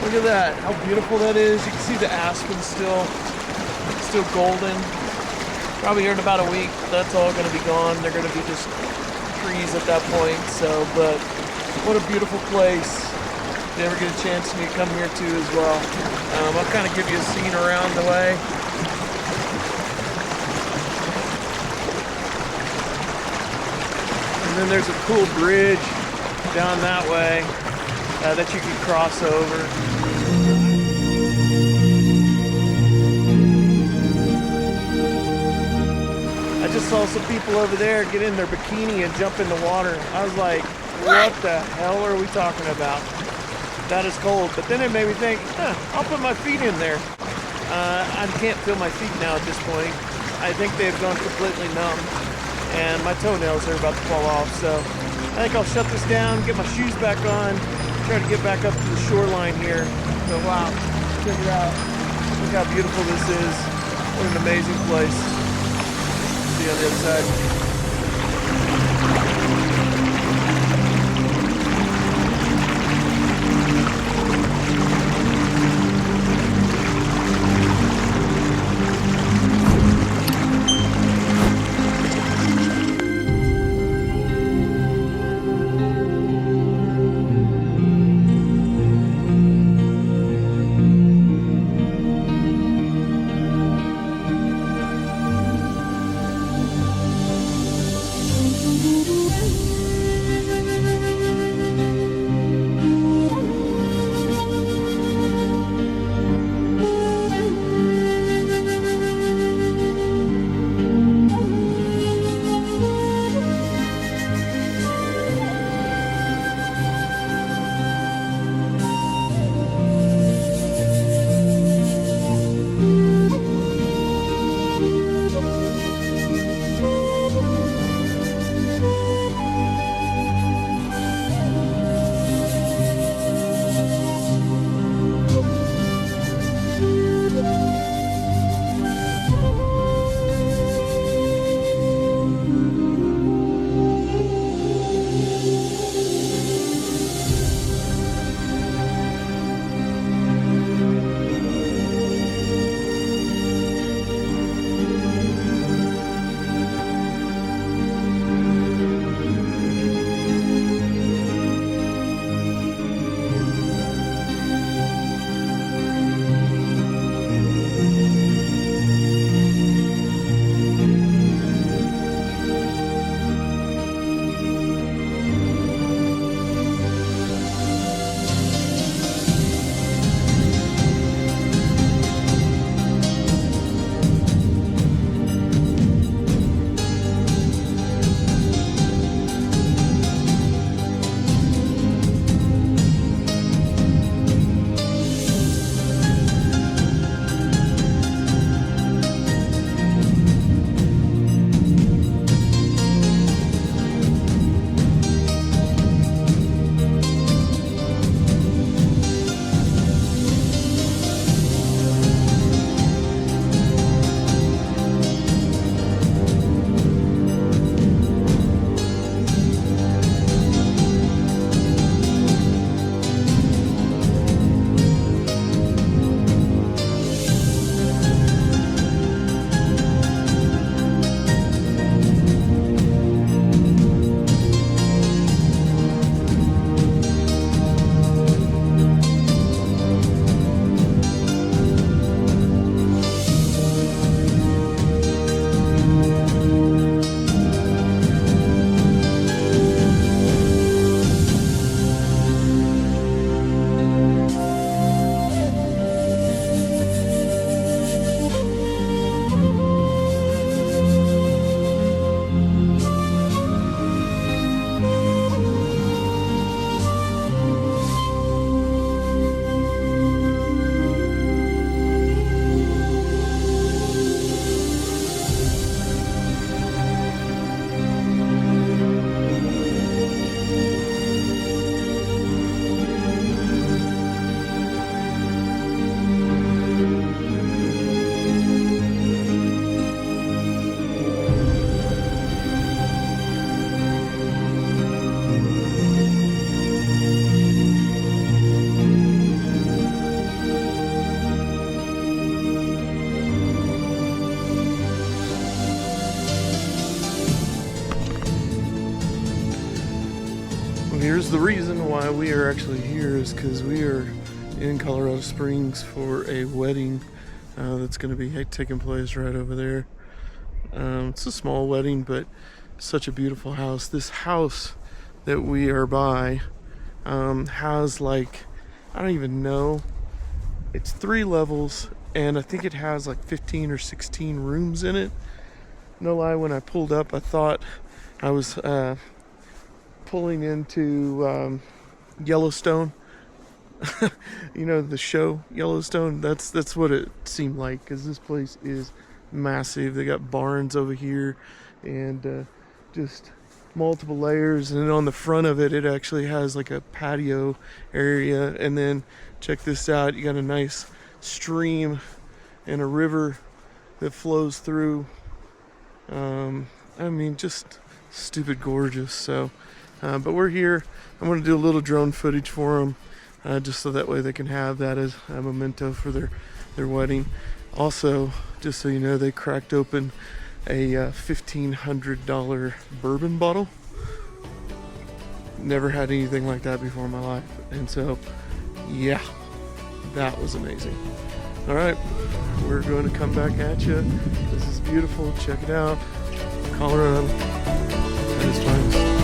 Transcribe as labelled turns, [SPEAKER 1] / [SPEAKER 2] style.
[SPEAKER 1] Look at that, how beautiful that is. You can see the aspen still golden. Probably here in about a week, that's all gonna be gone. They're gonna be just trees at that point. So, but what a beautiful place. If you ever get a chance, you come here too as well. I'll kind of give you a scene around the way. And then there's a cool bridge down that way that you can cross over. I just saw some people over there get in their bikini and jump in the water. I was like, what the hell are we talking about? That is cold. But then it made me think, I'll put my feet in there. I can't feel my feet now at this point. I think they've gone completely numb. And my toenails are about to fall off. So I think I'll shut this down, get my shoes back on, try to get back up to the shoreline here. So wow, check it out. Look how beautiful this is. What an amazing place. See you on the other side. There's the reason why we are actually here is because we are in Colorado Springs for a wedding that's going to be taking place right over there. It's a small wedding, but such a beautiful house. This house that we are by has like, I don't even know, it's 3 levels, and I think it has like 15 or 16 rooms in it. No lie, when I pulled up, I thought I was pulling into Yellowstone. You know, the show Yellowstone. That's what it seemed like, because this place is massive. They got barns over here and just multiple layers, and then on the front of it, it actually has like a patio area. And then check this out, you got a nice stream and a river that flows through. I mean, just stupid gorgeous. So but we're here. I'm going to do a little drone footage for them, just so that way they can have that as a memento for their wedding. Also, just so you know, they cracked open a $1,500 bourbon bottle. Never had anything like that before in my life. And so, yeah, that was amazing. All right, we're going to come back at you. This is beautiful. Check it out. Colorado at its finest.